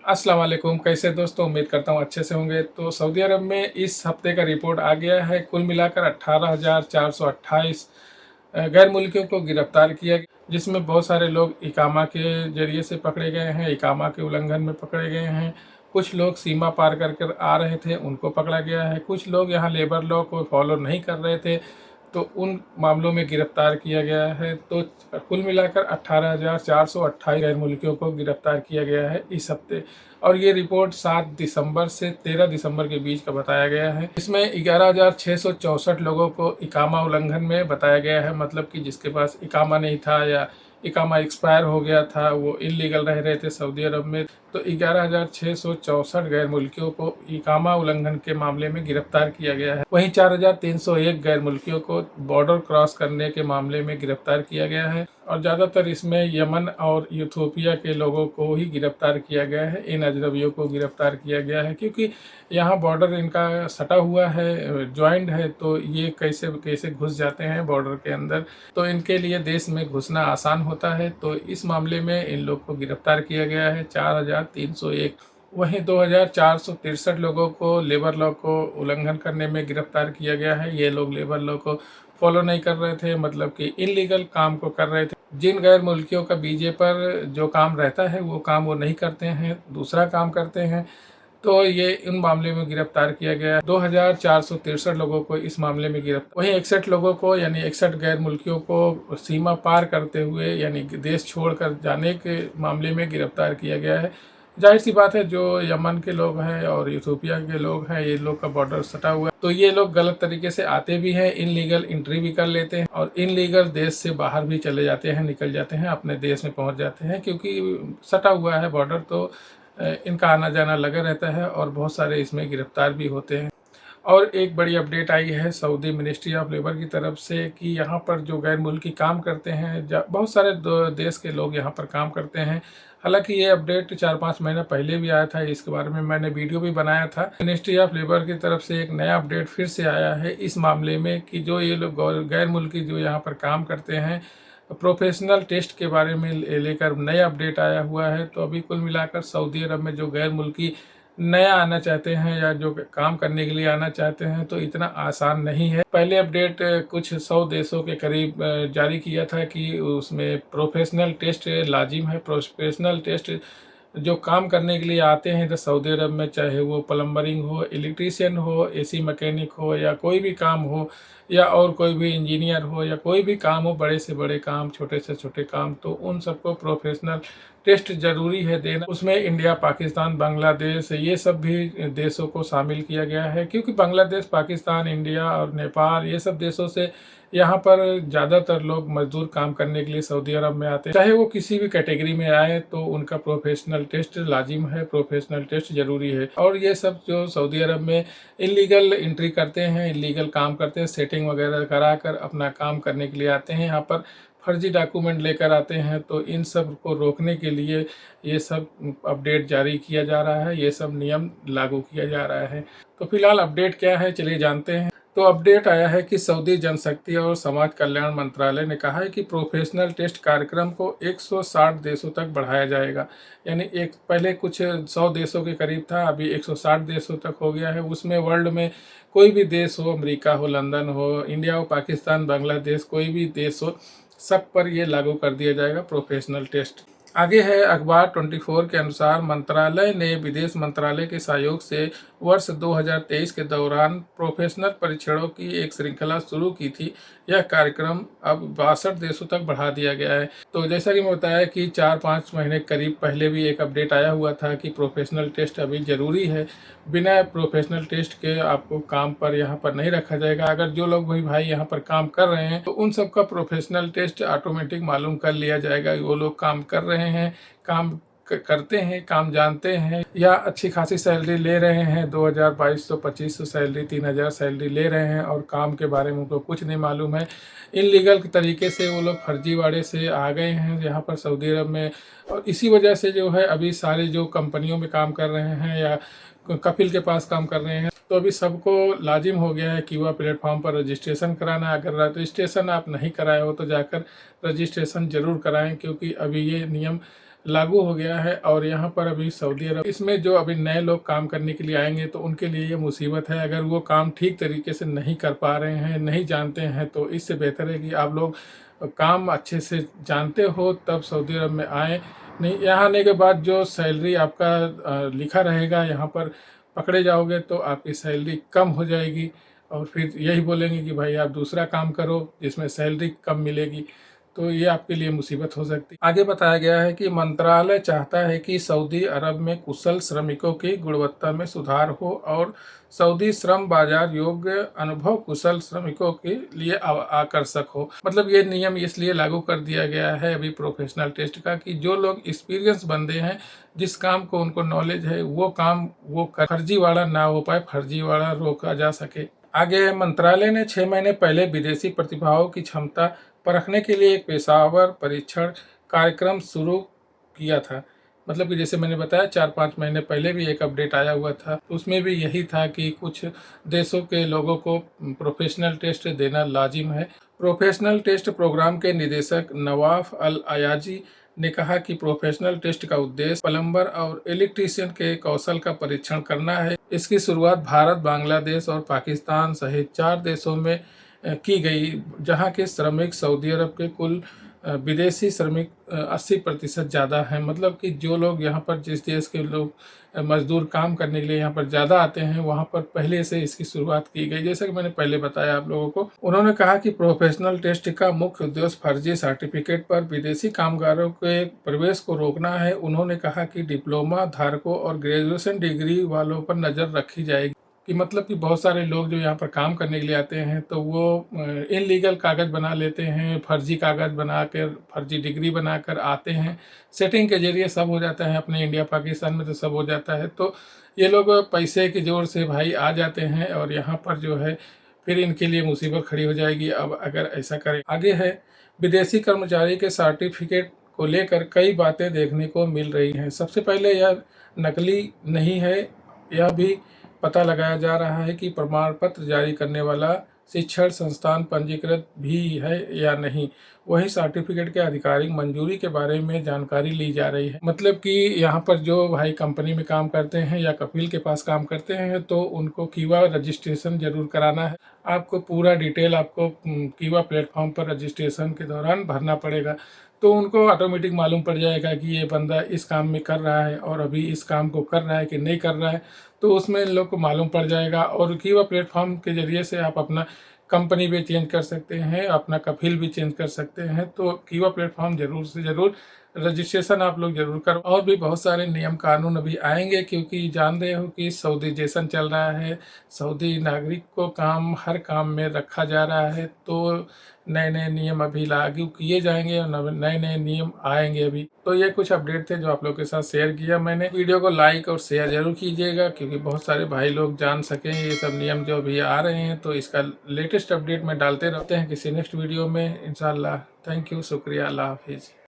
अस्सलाम वालेकुम। कैसे दोस्तों, उम्मीद करता हूँ अच्छे से होंगे। तो सऊदी अरब में इस हफ्ते का रिपोर्ट आ गया है। कुल मिलाकर 18,428 गैर मुल्कियों को गिरफ्तार किया गया, जिसमें बहुत सारे लोग इकामा के जरिए से पकड़े गए हैं, इकामा के उल्लंघन में पकड़े गए हैं। कुछ लोग सीमा पार कर कर आ रहे थे, उनको पकड़ा गया है। कुछ लोग यहाँ लेबर लॉ को फॉलो नहीं कर रहे थे, तो उन मामलों में गिरफ्तार किया गया है। तो कुल मिलाकर 18,428 गैर मुल्कियों को गिरफ्तार किया गया है इस हफ्ते। और ये रिपोर्ट 7 दिसंबर से 13 दिसंबर के बीच का बताया गया है। इसमें 11,664 लोगों को इकामा उल्लंघन में बताया गया है, मतलब कि जिसके पास इकामा नहीं था या इकामा एक्सपायर हो गया था, वो इलीगल रह रहे थे सऊदी अरब में। तो 11,664 गैर मुल्कियों को इकामा उल्लंघन के मामले में गिरफ्तार किया गया है। वहीं 4,301 गैर मुल्कियों को बॉर्डर क्रॉस करने के मामले में गिरफ्तार किया गया है। और ज़्यादातर इसमें यमन और यूथोपिया के लोगों को ही गिरफ्तार किया गया है। इन अजनबियों को गिरफ्तार किया गया है क्योंकि यहाँ बॉर्डर इनका सटा हुआ है, ज्वाइंट है, तो ये कैसे कैसे घुस जाते हैं बॉर्डर के अंदर, तो इनके लिए देश में घुसना आसान होता है। तो इस मामले में इन लोग को गिरफ्तार किया गया है 4,301। वहीं 2,463 लोगों को लेबर लॉ को उल्लंघन करने में गिरफ्तार किया गया है। ये लोग लेबर लॉ को फॉलो नहीं कर रहे थे, मतलब कि इलीगल काम को कर रहे थे। जिन गैर मुल्कियों का वीजे पर जो काम रहता है वो काम वो नहीं करते हैं, दूसरा काम करते हैं, तो ये इन मामले में गिरफ्तार किया गया। 2,463 लोगों को इस मामले में गिरफ्तार। वहीं 61 लोगों को यानी 61 गैर मुल्कियों को सीमा पार करते हुए यानी देश छोड़कर जाने के मामले में गिरफ्तार किया गया है। जाहिर सी बात है, जो यमन के लोग हैं और इथोपिया के लोग हैं, ये लोग का बॉर्डर सटा हुआ है, तो ये लोग गलत तरीके से आते भी हैं, इनलीगल एंट्री भी कर लेते हैं और इनलीगल देश से बाहर भी चले जाते हैं, निकल जाते हैं, अपने देश में पहुंच जाते हैं, क्योंकि सटा हुआ है बॉर्डर। तो इनका आना जाना लगा रहता है और बहुत सारे इसमें गिरफ्तार भी होते हैं। और एक बड़ी अपडेट आई है सऊदी मिनिस्ट्री ऑफ लेबर की तरफ से कि यहाँ पर जो गैर मुल्की काम करते हैं, बहुत सारे देश के लोग यहाँ पर काम करते हैं। हालांकि ये अपडेट 4-5 महीना पहले भी आया था, इसके बारे में मैंने वीडियो भी बनाया था। मिनिस्ट्री ऑफ लेबर की तरफ से एक नया अपडेट फिर से आया है इस मामले में कि जो ये लोग गैर मुल्की जो यहाँ पर काम करते हैं, प्रोफेशनल टेस्ट के बारे में लेकर नया अपडेट आया हुआ है। तो अभी कुल मिलाकर सऊदी अरब में जो गैर मुल्की नया आना चाहते हैं या जो काम करने के लिए आना चाहते हैं, तो इतना आसान नहीं है। पहले अपडेट कुछ 100 देशों के करीब जारी किया था कि उसमें प्रोफेशनल टेस्ट लाजिम है। प्रोफेशनल टेस्ट जो काम करने के लिए आते हैं तो सऊदी अरब में, चाहे वो प्लम्बरिंग हो, इलेक्ट्रीशियन हो, एसी मैकेनिक हो, या कोई भी काम हो, या और कोई भी इंजीनियर हो, या कोई भी काम हो, बड़े से बड़े काम, छोटे से छोटे काम, तो उन सबको प्रोफेशनल टेस्ट ज़रूरी है देना। उसमें इंडिया, पाकिस्तान, बांग्लादेश, ये सब भी देशों को शामिल किया गया है, क्योंकि बांग्लादेश, पाकिस्तान, इंडिया और नेपाल, ये सब देशों से यहाँ पर ज़्यादातर लोग मजदूर काम करने के लिए सऊदी अरब में आते हैं। चाहे वो किसी भी कैटेगरी में आए, तो उनका प्रोफेशनल टेस्ट लाजिम है, प्रोफेशनल टेस्ट ज़रूरी है। और ये सब जो सऊदी अरब में इलीगल एंट्री करते हैं, इलीगल काम करते हैं, सेटिंग वगैरह करा कर अपना काम करने के लिए आते हैं, यहाँ पर फर्जी डॉक्यूमेंट लेकर आते हैं, तो इन सब को रोकने के लिए ये सब अपडेट जारी किया जा रहा है, ये सब नियम लागू किया जा रहा है। तो फिलहाल अपडेट क्या है, चलिए जानते हैं। तो अपडेट आया है कि सऊदी जनशक्ति और समाज कल्याण मंत्रालय ने कहा है कि प्रोफेशनल टेस्ट कार्यक्रम को 160 देशों तक बढ़ाया जाएगा। यानी एक पहले कुछ 100 देशों के करीब था, अभी 160 देशों तक हो गया है। उसमें वर्ल्ड में कोई भी देश हो, अमेरिका हो, लंदन हो, इंडिया हो, पाकिस्तान, बांग्लादेश, कोई भी देश हो, सब पर ये लागू कर दिया जाएगा प्रोफेशनल टेस्ट। आगे है अखबार 24 के अनुसार, मंत्रालय ने विदेश मंत्रालय के सहयोग से वर्ष 2023 के दौरान प्रोफेशनल परीक्षणों की एक श्रृंखला शुरू की थी। यह कार्यक्रम अब 62 देशों तक बढ़ा दिया गया है। तो जैसा कि मैं बताया कि 4-5 महीने करीब पहले भी एक अपडेट आया हुआ था कि प्रोफेशनल टेस्ट अभी ज़रूरी है। बिना प्रोफेशनल टेस्ट के आपको काम पर यहाँ पर नहीं रखा जाएगा। अगर जो लोग भाई यहाँ पर काम कर रहे हैं, तो उन सब का प्रोफेशनल टेस्ट ऑटोमेटिक मालूम कर लिया जाएगा। वो लोग काम कर रहे हैं, काम करते हैं, काम जानते हैं, या अच्छी खासी सैलरी ले रहे हैं, 2,000, 2,200, 2,500 सैलरी, 3,000 सैलरी ले रहे हैं, और काम के बारे में उनको कुछ नहीं मालूम है। इनलीगल तरीके से वो लोग फर्जीवाड़े से आ गए हैं यहाँ पर सऊदी अरब में, और इसी वजह से जो है अभी सारे जो कंपनियों में काम कर रहे हैं या कपिल के पास काम कर रहे हैं, तो अभी सबको लाजिम हो गया है कि वह प्लेटफॉर्म पर रजिस्ट्रेशन कराना। अगर रजिस्ट्रेशन आप नहीं कराए हो तो जाकर रजिस्ट्रेशन ज़रूर कराएं, क्योंकि अभी ये नियम लागू हो गया है। और यहाँ पर अभी सऊदी अरब इसमें जो अभी नए लोग काम करने के लिए आएंगे तो उनके लिए ये मुसीबत है। अगर वो काम ठीक तरीके से नहीं कर पा रहे हैं, नहीं जानते हैं, तो इससे बेहतर है कि आप लोग काम अच्छे से जानते हो तब सऊदी अरब में आए। नहीं, यहाँ आने के बाद जो सैलरी आपका लिखा रहेगा, यहाँ पर पकड़े जाओगे तो आपकी सैलरी कम हो जाएगी और फिर यही बोलेंगे कि भाई आप दूसरा काम करो जिसमें सैलरी कम मिलेगी, तो ये आपके लिए मुसीबत हो सकती है। आगे बताया गया है कि मंत्रालय चाहता है कि सऊदी अरब में कुशल श्रमिकों की गुणवत्ता में सुधार हो और सऊदी श्रम बाजार योग्य अनुभव कुशल श्रमिकों के लिए आकर्षक हो। मतलब ये नियम इसलिए लागू कर दिया गया है अभी प्रोफेशनल टेस्ट का कि जो लोग एक्सपीरियंस बंदे हैं, जिस काम को उनको नॉलेज है, वो काम वो फर्जीवाड़ा ना हो पाए, फर्जीवाड़ा रोका जा सके। आगे मंत्रालय ने 6 महीने पहले विदेशी प्रतिभाओं की क्षमता परखने के लिए एक पेशेवर परीक्षण कार्यक्रम शुरू किया था। मतलब कि जैसे मैंने बताया 4-5 महीने पहले भी एक अपडेट आया हुआ था, तो उसमें भी यही था कि कुछ देशों के लोगों को प्रोफेशनल टेस्ट देना लाजिम है। प्रोफेशनल टेस्ट प्रोग्राम के निदेशक नवाफ अल अयाजी ने कहा कि प्रोफेशनल टेस्ट का उद्देश्य प्लम्बर और इलेक्ट्रीशियन के कौशल का परीक्षण करना है। इसकी शुरुआत भारत, बांग्लादेश और पाकिस्तान सहित 4 देशों में की गई, जहां के श्रमिक सऊदी अरब के कुल विदेशी श्रमिक 80% ज़्यादा हैं। मतलब कि जो लोग यहाँ पर जिस देश के लोग मजदूर काम करने के लिए यहाँ पर ज़्यादा आते हैं, वहाँ पर पहले से इसकी शुरुआत की गई, जैसा कि मैंने पहले बताया आप लोगों को। उन्होंने कहा कि प्रोफेशनल टेस्ट का मुख्य उद्देश्य फर्जी सर्टिफिकेट पर विदेशी कामगारों के प्रवेश को रोकना है। उन्होंने कहा कि डिप्लोमा धारकों और ग्रेजुएशन डिग्री वालों पर नज़र रखी जाएगी कि मतलब कि बहुत सारे लोग जो यहाँ पर काम करने के लिए आते हैं तो वो इनलीगल कागज़ बना लेते हैं, फर्जी कागज़ बनाकर, फर्जी डिग्री बनाकर आते हैं। सेटिंग के जरिए सब हो जाता है, अपने इंडिया पाकिस्तान में तो सब हो जाता है। तो ये लोग पैसे की जोर से भाई आ जाते हैं और यहाँ पर जो है फिर इनके लिए मुसीबत खड़ी हो जाएगी अब अगर ऐसा करें। आगे है, विदेशी कर्मचारी के सर्टिफिकेट को लेकर कई बातें देखने को मिल रही हैं। सबसे पहले यह नकली नहीं है, यह भी पता लगाया जा रहा है कि प्रमाण पत्र जारी करने वाला शिक्षण संस्थान पंजीकृत भी है या नहीं। वही सर्टिफिकेट के आधिकारिक मंजूरी के बारे में जानकारी ली जा रही है। मतलब कि यहाँ पर जो भाई कंपनी में काम करते हैं या कफील के पास काम करते हैं तो उनको कीवा रजिस्ट्रेशन जरूर कराना है। आपको पूरा डिटेल आपको कीवा प्लेटफॉर्म पर रजिस्ट्रेशन के दौरान भरना पड़ेगा, तो उनको ऑटोमेटिक मालूम पड़ जाएगा कि ये बंदा इस काम में कर रहा है और अभी इस काम को कर रहा है कि नहीं कर रहा है, तो उसमें इन लोग को मालूम पड़ जाएगा। और कीवा प्लेटफॉर्म के ज़रिए से आप अपना कंपनी भी चेंज कर सकते हैं, अपना कफील भी चेंज कर सकते हैं। तो कीवा प्लेटफॉर्म ज़रूर से ज़रूर रजिस्ट्रेशन आप लोग ज़रूर करो। और भी बहुत सारे नियम कानून अभी आएंगे, क्योंकि जान रहे हो कि सऊदीजेशन चल रहा है, सऊदी नागरिक को हर काम में रखा जा रहा है। तो नए नए नियम अभी लागू किए जाएंगे और नए नए नियम आएंगे अभी। तो ये कुछ अपडेट थे जो आप लोग के साथ शेयर किया मैंने। वीडियो को लाइक और शेयर जरूर कीजिएगा, क्योंकि बहुत सारे भाई लोग जान सकें ये सब नियम जो अभी आ रहे हैं। तो इसका लेटेस्ट अपडेट में डालते रहते हैं किसी नेक्स्ट वीडियो में इंशाल्लाह। थैंक यू, शुक्रिया, अल्लाह हाफिज़।